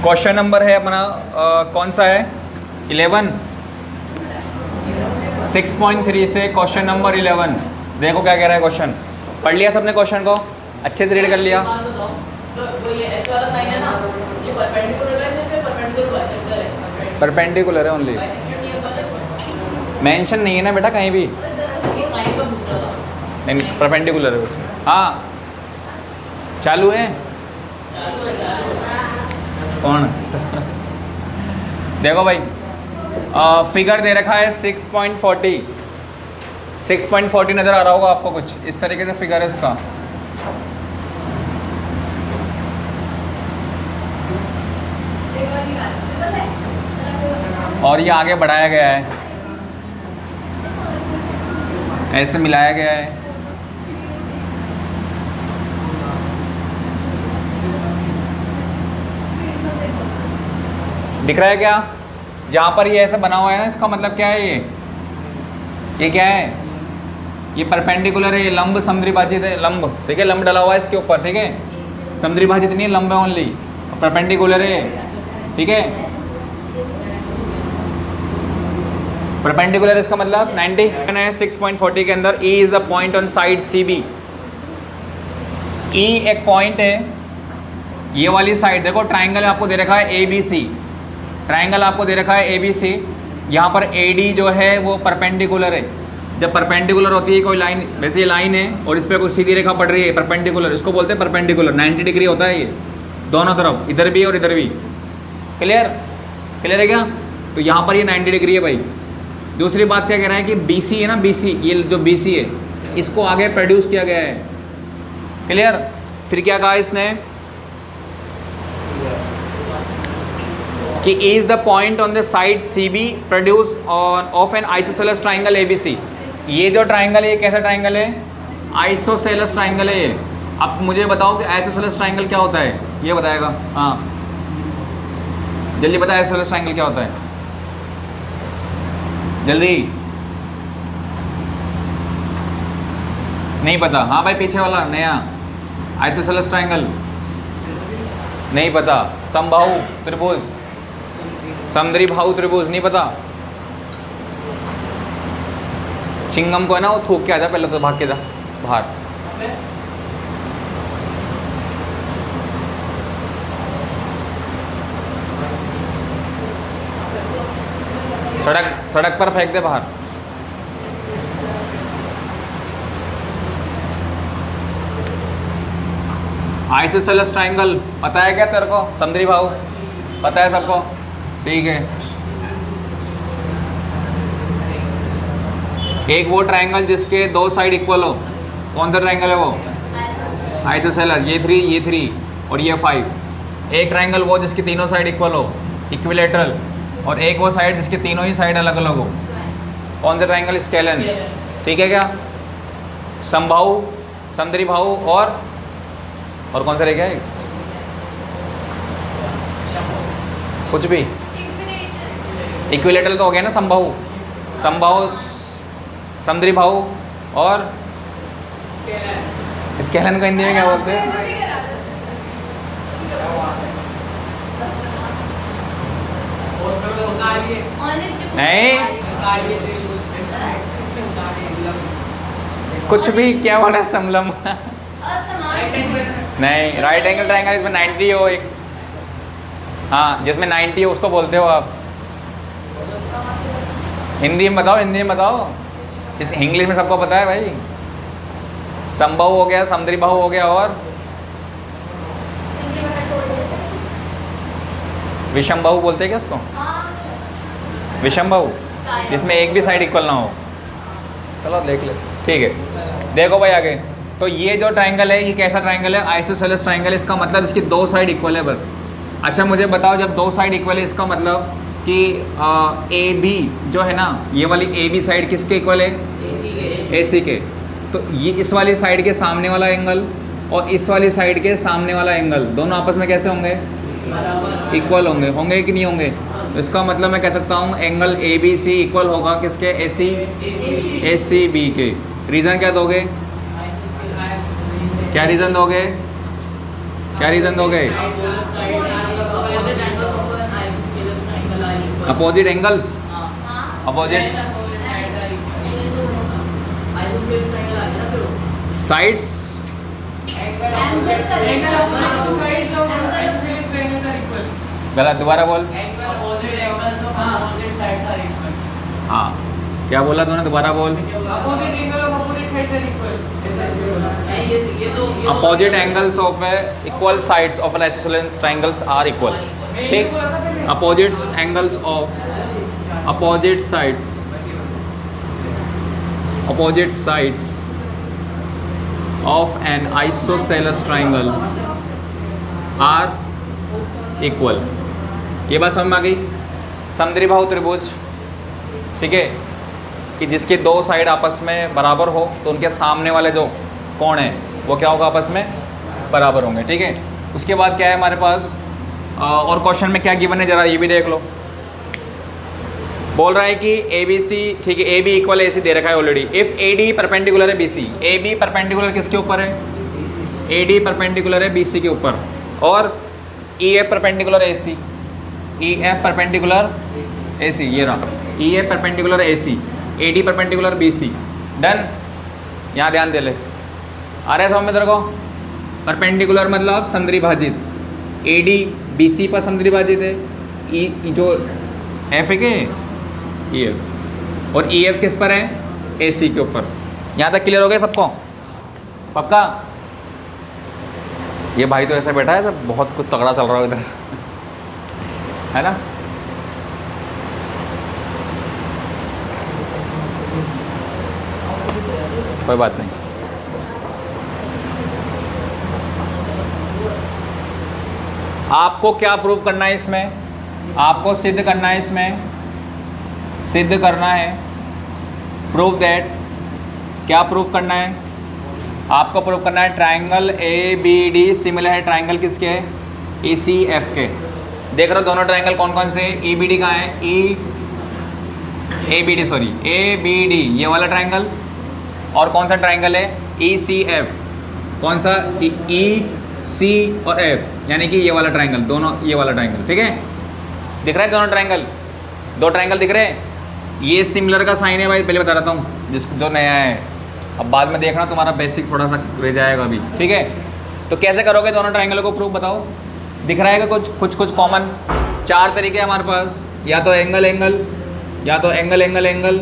Question number है अपना कौन सा है 11 6.3 से क्वेश्चन नंबर 11। देखो क्या कह रहा है क्वेश्चन। पढ़ लिया सबने क्वेश्चन को, अच्छे से रीड कर लिया। परपेंडिकुलर है ओनली, मेंशन नहीं है ना बेटा कहीं भी, परपेंडिकुलर है उसमें। हाँ चालू है कौन देखो भाई फिगर दे रखा है 6.40 नज़र आ रहा होगा आपको, कुछ इस तरीके से फिगर है उसका। और ये आगे बढ़ाया गया है, ऐसे मिलाया गया है। दिख रहा है क्या? जहाँ पर ये ऐसा बना हुआ है ना, इसका मतलब क्या है? ये क्या है? ये परपेंडिकुलर है, ये लंब समुद्रीभाजित है, लंब ठीक है, लंब डला हुआ है इसके ऊपर, ठीक है। समुद्रीभाजित नहीं है, लंब है ओनली, परपेंडिकुलर है, ठीक है। परपेंडिकुलर इसका मतलब 90 है। 6.40 के अंदर E is the point on side CB। E एक पॉइंट है, ये वाली साइड देखो, ट्राइंगल आपको दे रखा है ABC, ट्राइंगल आपको दे रखा है ABC। यहाँ पर AD जो है वो परपेंडिकुलर है। जब परपेंडिकुलर होती है कोई लाइन, वैसे ये लाइन है और इस पर कोई सीधी रेखा पड़ रही है, परपेंडिकुलर, इसको बोलते हैं परपेंडिकुलर। 90 डिग्री होता है ये दोनों तरफ, इधर भी और इधर भी। क्लियर? क्लियर है क्या? तो यहाँ पर ये 90 डिग्री है भाई। दूसरी बात क्या कह रहा है कि BC है ना, BC, ये जो BC है इसको आगे प्रोड्यूस किया गया है। क्लियर? फिर क्या कहा इसने कि E is the point on the side CB produced on of an isosceles triangle ABC। ये जो ट्राइंगल है ये कैसा ट्राइंगल है? आइसोसेलस ट्राइंगल है ये। अब मुझे बताओ कि आइसोसेलस ट्राइंगल क्या होता है, ये बताएगा। हाँ जल्दी बताओ आइसोसेलस ट्राइंगल क्या होता है, जल्दी। नहीं पता? हाँ भाई पीछे वाला नया आइसोसेलस ट्राइंगल नहीं पता। समबाहु त्रिभुज, समद्विबाहु त्रिभुज नहीं पता। चिंगम को है ना वो थूक के आ जा, पहले तो भाग के जा बाहर। सड़क पर फेंक दे बाहर। आइसोसेलस ट्राइंगल पता है क्या तेरे को? समद्विबाहु पता है सबको? ठीक है। एक वो ट्राइंगल जिसके दो साइड इक्वल हो, कौन सा ट्राइंगल है वो? आइसोसेलस। ये 3 और ये 5। एक ट्राइंगल वो जिसकी तीनों साइड इक्वल हो, इक्विलेटरल। और एक वो साइड जिसके तीनों ही साइड अलग अलग हो, कौन सा ट्राइंगल? स्केलन। ठीक है क्या? समबाहु, समद्विबाहु और कौन सा रह गया? कुछ भी इक्विलेटरल तो हो गया ना, समबाहु, समबाहु, समद्विबाहु और स्केलन को हिंदी में क्या बोलते हैं? नहीं कुछ भी क्या बोला? समलम नहीं, राइट एंगल ट्राइंगल इसमें 90 हो एक, हाँ जिसमें 90 है उसको बोलते हो आप। हिंदी में बताओ, हिंदी में बताओ। इंग्लिश में सबको पता है भाई। समबाहु हो गया, समद्विबाहु हो गया और विषमबाहु बोलते हैं क्या इसको? विषमबाहु, जिसमें एक भी साइड इक्वल ना हो। चलो देख ले, ठीक है। देखो भाई आगे, तो ये जो ट्राइंगल है ये कैसा ट्राइंगल है? आइसोसेलस ट्राइंगल है। इसका मतलब इसकी दो साइड इक्वल है बस। अच्छा मुझे बताओ, जब दो साइड इक्वल है इसका मतलब कि AB जो है ना, ये वाली AB साइड किसके इक्वल है? AC के। तो ये इस वाली साइड के सामने वाला एंगल और इस वाली साइड के सामने वाला एंगल दोनों आपस में कैसे होंगे? इक्वल होंगे। होंगे कि नहीं होंगे? तो इसका मतलब मैं कह सकता हूँ एंगल ABC इक्वल होगा किसके? ACB के। रीज़न क्या दोगे? क्या रीज़न दोगे? क्या रीज़न दोगे? अपोजिट एंगल्स, अपोजिट साइड्स, गलत, दोबारा बोल। हाँ, क्या बोला तूने, दोबारा बोल। Opposite angles of equal sides of an isosceles triangles are equal. ठीक, opposite angles of opposite sides of an isosceles triangle are equal. ये बात समझ में आ गई। समद्विबाहु त्रिभुज, ठीक है, कि जिसके दो साइड आपस में बराबर हो तो उनके सामने वाले जो कोण हैं वो क्या होगा, आपस में बराबर होंगे। ठीक है, उसके बाद क्या है हमारे पास और क्वेश्चन में क्या गिवन है, जरा ये भी देख लो। बोल रहा है कि ए बी सी, ठीक है, ए बी इक्वल ए सी दे रखा है already. If A D perpendicular है B C, A B perpendicular किसके ऊपर है, ए डी परपेंडिकुलर है बी सी के ऊपर, और E F perpendicular A C, E F perpendicular A C, ये रहा, E F perpendicular A C, A D perpendicular B C. Done, यहाँ ध्यान दे ले, आ रहा है समझ में तेरे को। परपेंडिकुलर मतलब समद्विभाजित, ए डी बी सी पर समद्विभाजित है, ई जो एफ है के ई एफ, और ई एफ किस पर है, ए सी के ऊपर। यहाँ तक क्लियर हो गया सबको, पक्का। ये भाई तो ऐसा बैठा है सब बहुत कुछ तगड़ा चल रहा है इधर, है ना। कोई बात नहीं। आपको क्या प्रूव करना है इसमें, आपको सिद्ध करना है, इसमें सिद्ध करना है, प्रूव दैट, क्या प्रूव करना है आपको, प्रूव करना है triangle A B D similar है ट्राइंगल किसके है, ई सी एफ के। देख रहे हो दोनों ट्राइंगल कौन कौन से, ई बी डी कहाँ है, A B D sorry A B D, ये वाला ट्राइंगल, और कौन सा ट्राइंगल है, ई सी एफ, कौन सा, ई सी और एफ, यानी कि ये वाला ट्राइंगल, दोनों ये वाला ट्राइंगल। ठीक है, दिख रहा है दोनों ट्राइंगल, दो ट्राइंगल दिख रहे हैं। ये सिमिलर का साइन है भाई, पहले बता रहा हूँ जिसको जो नया है, अब बाद में देखना तुम्हारा बेसिक थोड़ा सा रह जाएगा अभी। ठीक है, तो कैसे करोगे दोनों ट्राइंगल को प्रूफ, बताओ। दिख रहा है कि कुछ कॉमन, चार तरीके हैं हमारे पास, या तो एंगल एंगल, या तो angle angle angle,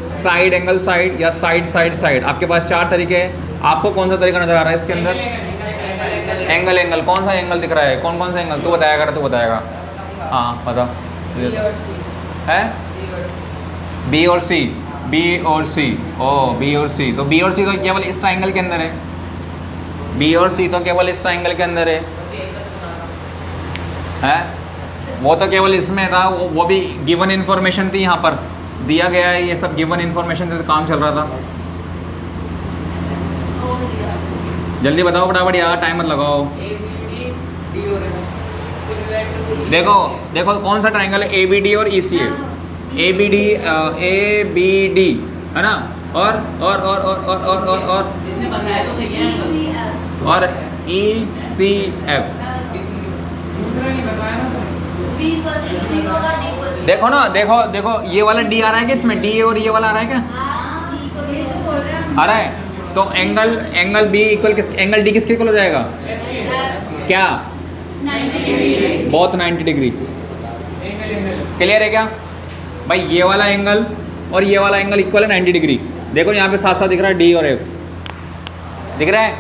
side angle side, या साइड साइड साइड। आपके पास चार तरीके हैं। आपको कौन सा तरीका नजर आ रहा है इसके अंदर, एंगल एंगल। कौन सा एंगल दिख रहा है, कौन कौन सा एंगल, तू बताएगा, तू बताएगा। हाँ बता, है बी और सी, बी और सी, ओ बी और सी, तो बी और सी तो केवल इस ट्राइंगल के अंदर है, बी और सी तो केवल इस ट्राइंगल के अंदर है, वो तो केवल इसमें था, वो भी गिवन इन्फॉर्मेशन थी, यहाँ पर दिया गया है, ये सब गिवन इन्फॉर्मेशन से काम चल रहा था। जल्दी बताओ फटाफट यार, टाइम मत लगाओ। देखो देखो कौन सा ट्राइंगल है, ए बी डी और E C F, A B D है ना, और ई सी एफ। देखो ना, देखो देखो ये वाला डी आ रहा है क्या इसमें, डी और ये वाला आ रहा है क्या, आ रहा है। तो एंगल बी इक्वल किस, एंगल डी किसके इक्वल हो जाएगा, क्या, बहुत 90 डिग्री। क्लियर है क्या भाई, ये वाला एंगल और ये वाला एंगल इक्वल है 90 डिग्री। देखो यहाँ पे साफ साफ दिख रहा है, डी और एफ दिख रहा है।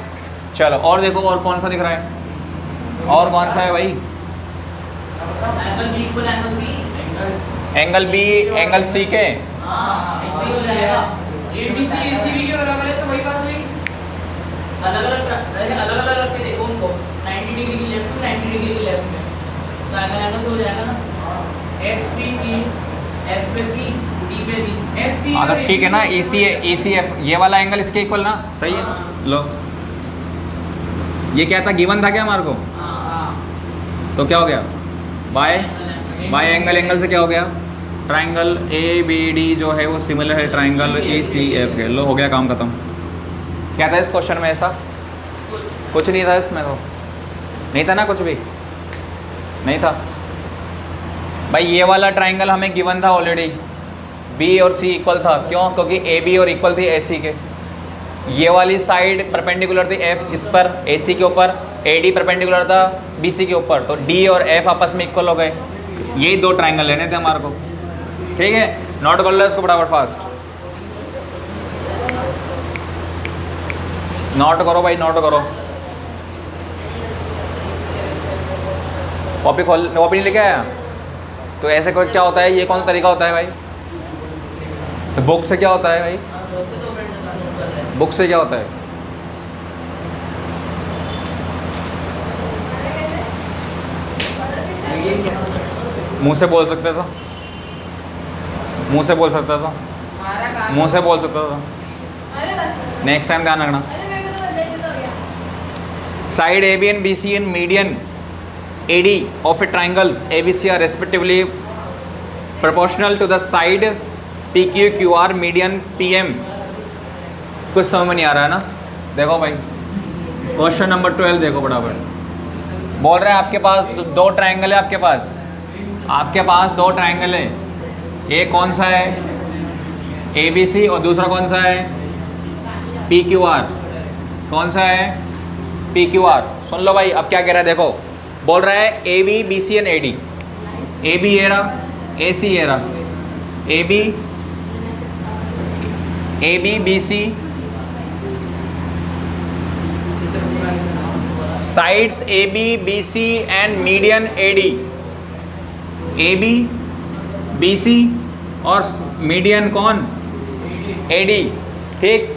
चलो और देखो, और कौन सा दिख रहा है, और कौन सा है भाई, एंगल बी एंगल सी के, अलग अलग रख के देखो उनको, 90 डिग्री की लेफ्ट में, 90 डिग्री की लेफ्ट में, तो एंगल हो जाएगा ना, एफ सी ई, एफ पे सी, डी पे डी, एफ सी। हाँ तो ठीक है ना, ई सी एफ, ये वाला एंगल इसके इक्वल ना, सही है। लो ये क्या था, गिवन था क्या हमारे को, तो क्या हो गया, बाय एंगल एंगल से क्या हो गया, ट्राइंगल ए बी डी जो है वो सिमिलर है ट्राइंगल ए सी एफ के। लो हो गया काम खत्म। क्या था इस क्वेश्चन में, ऐसा कुछ नहीं था इसमें, तो नहीं था ना, कुछ भी नहीं था। भाई ये वाला ट्राइंगल हमें गिवन था ऑलरेडी, बी और सी इक्वल था, क्यों? क्योंकि ए बी और इक्वल थी ए सी के। ये वाली साइड परपेंडिकुलर थी एफ इस पर ए सी के ऊपर, ए डी परपेंडिकुलर था बी सी के ऊपर, तो डी और एफ आपस में इक्वल हो गए। यही दो ट्राइंगल लेने थे हमारे को, ठीक है। नोट कर लो इसको फटाफट फास्ट, नोट करो भाई, नोट करो। कॉपी खोल, कॉपी नहीं लेके आया तो ऐसे कोई क्या होता है, ये कौन सा तरीका होता है भाई? तो बुक से क्या होता है भाई? बुक से क्या होता है? मुंह से बोल सकते तो, मुंह से बोल सकता था, मुंह से बोल सकता था। नेक्स्ट टाइम ध्यान रखना। Side A B and B C and median A D of a triangles A B C are respectively proportional to the side P Q Q R median P M. कुछ समझ में नहीं आ रहा है ना? देखो भाई क्वेश्चन नंबर 12 देखो फटाफट। बोल रहे हैं आपके पास दो ट्राइंगल है, आपके पास दो ट्राइंगल है। एक कौन सा है? ए बी सी, और दूसरा कौन सा है? P Q R. कौन सा है? P Q R. सुन लो भाई अब क्या कह रहा है, देखो बोल रहा है A B B C and A D. A B ये रहा, ए सी ये रहा, A B B C, sides A B B C and median A D. A B B C और मीडियन कौन? ए डी, ठीक।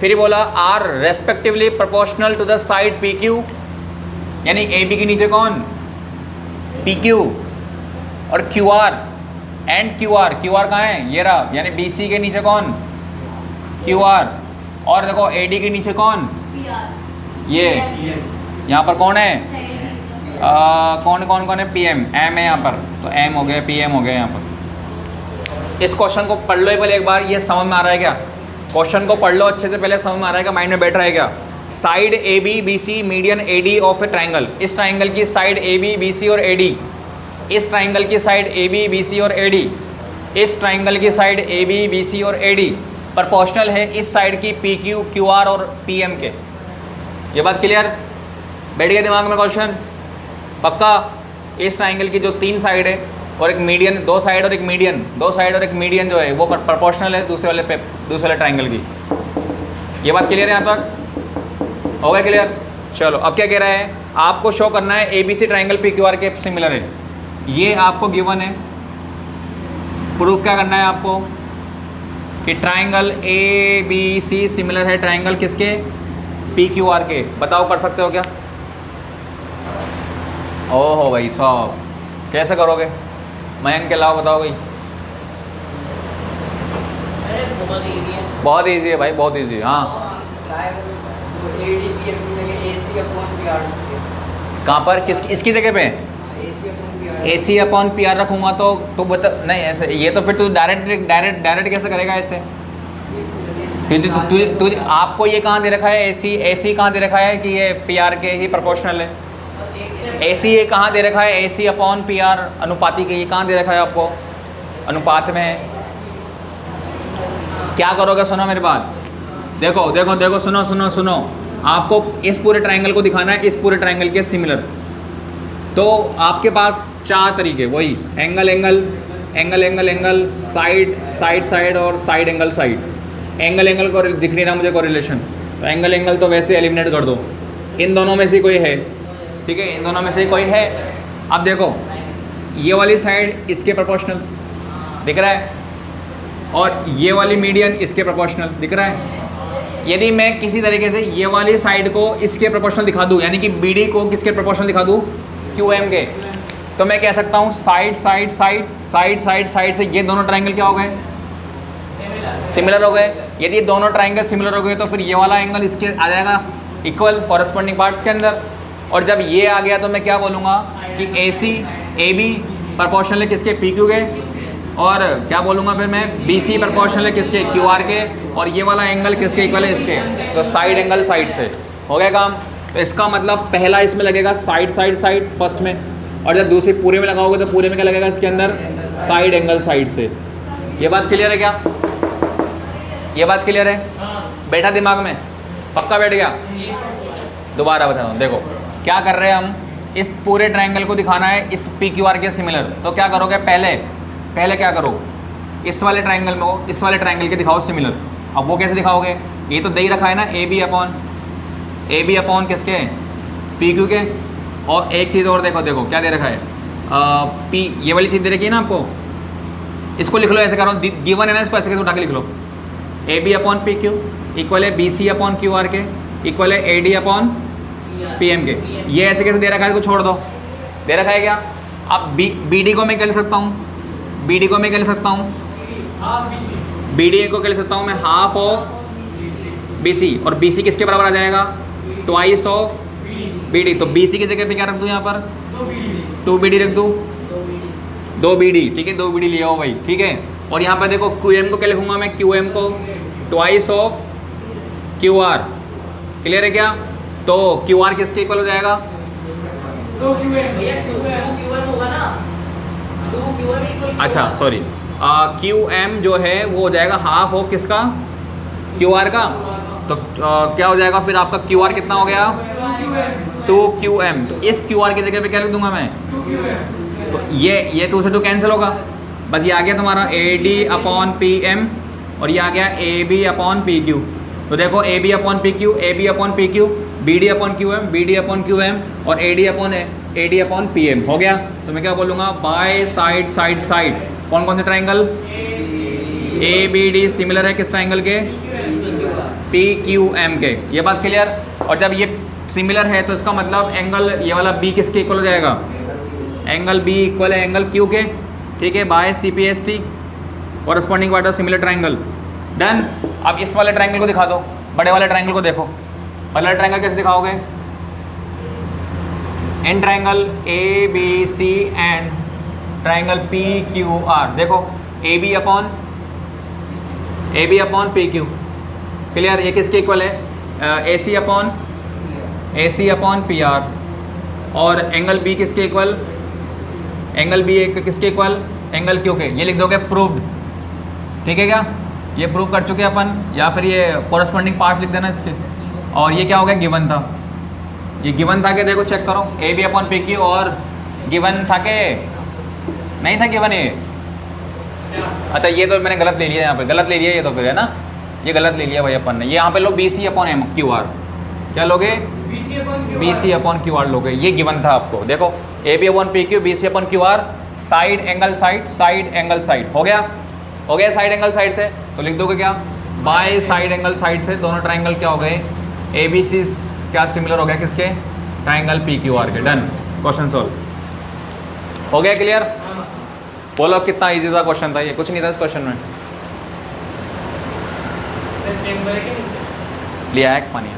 फिर बोला are respectively proportional to the side P Q, यानी ए बी के नीचे कौन? पी क्यू, और Q R and Q R. Q R कहाँ है? ये रहा, यानी बी सी के नीचे कौन? Q R. और देखो ए डी के नीचे कौन? ये यहाँ पर कौन है? कौन कौन कौन है? पी एम, एम है यहाँ पर, तो एम हो गया, पी एम हो गया यहाँ पर। इस क्वेश्चन को पढ़ लो पहले एक बार, ये समझ में आ रहा है क्या? क्वेश्चन को पढ़ लो अच्छे से, पहले समझ में आ रहा है क्या? माइंड में बैठ रहा है क्या? Side A B B C median A D of a triangle. इस ट्राइंगल की side A B B C और ए डी, इस ट्राइंगल की side A B B C और ए डी, इस ट्राइंगल की side A B B C और A D proportional है इस साइड की पी क्यू क्यू आर और पी एम के। ये बात क्लियर? बैठ गया दिमाग में क्वेश्चन? पक्का? इस ट्राइंगल की जो तीन साइड है और एक मीडियन, दो साइड और एक मीडियन जो है वो प्रोपोर्शनल है दूसरे वाले ट्राइंगल की। ये बात क्लियर है यहाँ तक? हो गया क्लियर? चलो अब क्या कह रहा है, आपको शो करना है A B C triangle P Q R के सिमिलर है। ये आपको गिवन है, प्रूफ क्या करना है आपको कि triangle A B C similar है ट्राइंगल किसके? पी क्यू आर के। बताओ कर सकते हो क्या? ओहो भाई साहब, कैसे करोगे? मयंक के अलावा बताओ भाई। बहुत ईजी है भाई, बहुत ईजी है। हाँ कहाँ पर? किस इसकी जगह पे? ए सी अपॉन पी आर रखूँगा तो बता नहीं ऐसे, ये तो फिर तू डायरेक्ट कैसे करेगा ऐसे? तू आपको ये कहाँ दे रखा है? ए सी कहाँ दे रखा है कि ये पी आर के ही प्रोपोर्शनल है? ए सी ये कहाँ दे रखा है? ए सी अपॉन पी आर अनुपाती के, ये कहाँ दे रखा है आपको? अनुपात में है। क्या करोगे? सुनो मेरी बात, देखो सुनो। आपको इस पूरे ट्राइंगल को दिखाना है इस पूरे ट्राइंगल के सिमिलर। तो आपके पास चार तरीके, वही एंगल, साइड और साइड एंगल को दिख नहीं रहा मुझे कोरिलेशन, तो एंगल तो वैसे एलिमिनेट कर दो। इन दोनों में से कोई है, ठीक है, इन दोनों में से कोई है। अब देखो ये वाली साइड इसके प्रोपोर्शनल दिख रहा है और ये वाली मीडियन इसके प्रोपोर्शनल दिख रहा है। यदि मैं किसी तरीके से ये वाली साइड को इसके प्रोपोर्शनल दिखा दूँ, यानी कि बी डी को किसके प्रोपोर्शनल दिखा दूँ? क्यू एम के, तो मैं कह सकता हूँ साइड से ये दोनों ट्राइंगल क्या हो गए? सिमिलर हो गए। यदि दोनों ट्राइंगल सिमिलर हो गए तो फिर ये वाला एंगल इसके आ जाएगा इक्वल कॉरस्पॉन्डिंग पार्ट्स के अंदर। और जब ये आ गया तो मैं क्या बोलूँगा कि ए सी ए बी प्रोपोर्शनल है किसके? पी क्यू के। और क्या बोलूँगा फिर मैं? बी सी प्रोपोर्शनल है किसके? क्यू आर के। और ये वाला एंगल किसके इक्वल है? इसके। तो साइड एंगल साइड से हो गया काम। तो इसका मतलब पहला इसमें लगेगा साइड फर्स्ट में, और जब दूसरी पूरे में लगाओगे तो पूरे में क्या लगेगा इसके अंदर, साइड एंगल साइड से। ये बात क्लियर है क्या? ये बात क्लियर है? बैठा दिमाग में? पक्का बैठ गया? दोबारा बता दूँ, देखो क्या कर रहे हैं हम, इस पूरे ट्रायंगल को दिखाना है इस पी क्यू आर के सिमिलर। तो क्या करोगे, पहले क्या करो, इस वाले ट्रायंगल में हो, इस वाले ट्रायंगल के दिखाओ सिमिलर। अब वो कैसे दिखाओगे, ये तो दे ही रखा है ना ए बी अपॉन किसके, पी क्यू के। और एक चीज़ और देखो, देखो क्या दे रखा है, पी, ये वाली चीज़ दे रखी है ना आपको, इसको लिख लो ऐसे करो, गिवन है ना, इसको ऐसे कैसे उठा के लिख लो, A B upon P Q equal है B C upon Q R के इक्वल है A D upon P M के। ये ऐसे कैसे दे रखा है, इसको छोड़ दो, दे रखा है क्या। अब बी डी को मैं क्या लिख सकता हूँ, बी डी को मैं क्या लिख सकता हूँ, बी डी को क्या लिख सकता हूँ मैं, हाफ ऑफ बी सी, और बी सी किसके बराबर आ जाएगा, ट्वाइस ऑफ बी डी। तो बी सी की जगह पे क्या रख दूँ यहाँ पर, 2 बी डी रख दूँ, 2 बी डी, ठीक है, 2 बी डी ले आओ भाई, ठीक है। और यहाँ पर देखो क्यू एम को क्या लिखूँगा मैं, क्यू एम को twice of Q R, clear है क्या। तो क्यू आर किसके इक्वल हो जाएगा, अच्छा सॉरी, क्यू एम जो है वो हो जाएगा हाफ ऑफ किसका, क्यू आर का। तो क्या हो जाएगा फिर आपका क्यू आर कितना हो गया, 2QM। तो इस क्यू आर की जगह पे क्या लिख दूंगा मैं, तो ये 2 से 2 कैंसिल होगा, बस ये आ गया तुम्हारा AD अपॉन PM और ये आ गया AB अपॉन PQ। तो देखो AB upon PQ, AB upon PQ, BD upon QM, BD upon QM और AD अपॉन PM हो गया। तो मैं क्या बोलूँगा, बाय साइड साइड साइड, कौन कौन से ट्राइंगल, ABD सिमिलर है किस ट्राइंगल के, PQM के। ये बात क्लियर। और जब ये सिमिलर है तो इसका मतलब एंगल ये वाला B किसके इक्वल हो जाएगा, एंगल B इक्वल है एंगल Q के, ठीक है, by CPST corresponding water similar triangle. Done. अब इस वाले ट्राइंगल को दिखा दो, बड़े वाले ट्राइंगल को देखो, बड़े वाले ट्राइंगल कैसे दिखाओगे, in triangle ABC and triangle PQR, देखो AB अपॉन PQ, क्लियर। ये किसके इक्वल है, AC अपॉन PR। और एंगल B किसके इक्वल, एंगल B किसके इक्वल, एंगल Q के। ये लिख दोगे प्रूव्ड, ठीक है क्या, ये प्रूव कर चुके अपन, या फिर ये कोरस्पॉन्डिंग पार्ट लिख देना इसके। और ये क्या हो गया, गिवन था, ये गिवन था कि देखो चेक करो AB अपॉन PQ, और गिवन था कि नहीं था गिवन ये, अच्छा ये तो मैंने गलत ले लिया, यहाँ पे गलत ले लिया ये तो फिर, है ना, ये गलत ले लिया भाई अपन ने। ये यहाँ पे लो BC अपॉन QR, क्या लोगे, BC अपॉन QR लोगे, ये गिवन था आपको। देखो AB upon PQ, BC upon QR, side angle side, side angle side, हो गया साइड एंगल साइड से। तो लिख दोगे क्या, बाय साइड एंगल साइड से दोनों ट्राइंगल क्या हो गए, ABC क्या सिमिलर हो गया किसके, ट्राइंगल PQR के। डन, क्वेश्चन सॉल्व हो गया, क्लियर। बोलो कितना इजी था क्वेश्चन था ये, कुछ नहीं था इस क्वेश्चन में। लिया है पानी।